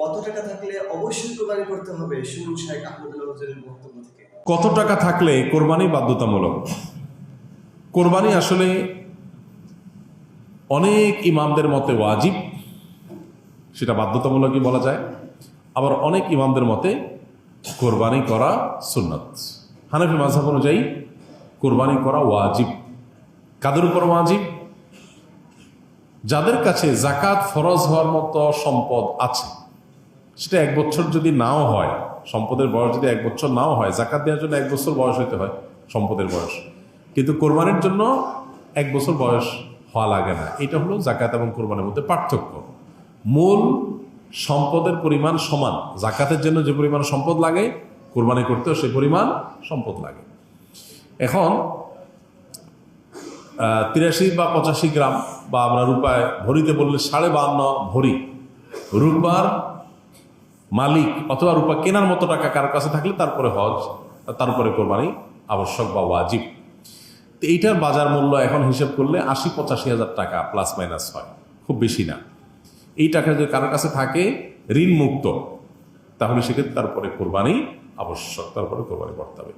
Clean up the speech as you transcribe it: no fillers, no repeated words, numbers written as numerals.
কত টাকা থাকলে অবশ্যই কোরবানি করতে হবে? শুনুন শেখ আহমদুল্লাহ হুজুরের বক্তব্য থেকে। কত টাকা থাকলে কোরবানি বাধ্যতামূলক? কোরবানি আসলে অনেক ইমামদের মতে ওয়াজিব, সেটা বাধ্যতামূলকই বলা যায়। আবার অনেক ইমামদের মতে কোরবানি করা সুন্নাত। হানাফি মাযহাব অনুযায়ী কোরবানি করা ওয়াজিব। কাদের উপর ওয়াজিব? যাদের কাছে যাকাত ফরজ হওয়ার মতো সম্পদ আছে, সেটা 1 বছর যদি নাও হয়, সম্পদের বয়স যদি 1 বছর নাও হয়, যাকাত দেওয়ার জন্য 1 বছর বয়স হইতে হয় সম্পদের বয়স, কিন্তু কোরবানির জন্য 1 বছর বয়স হওয়া লাগে না। এটা হলো যাকাত এবং কোরবানির মধ্যে পার্থক্য। মূল সম্পদের পরিমাণ সমান। যাকাতের জন্য যে পরিমাণ সম্পদ লাগে, কোরবানি করতেও সে পরিমাণ সম্পদ লাগে। এখন 83 বা 85 গ্রাম, বা আমরা রূপায় ভরিতে বললে 52.5 ভরি রূপার মালিক অথবা রূপা কেনার মতো টাকা কারোর কাছে থাকলে তারপরে হজ, তারপরে কোরবানি আবশ্যক বা ওয়াজিব। তো এইটার বাজার মূল্য এখন হিসেব করলে 80-85 হাজার টাকা প্লাস মাইনাস হয়, খুব বেশি না। এই টাকা যদি কারোর কাছে থাকে ঋণ মুক্ত, তাহলে সেক্ষেত্রে তারপরে কোরবানি আবশ্যক, তারপরে কোরবানি করতে হবে।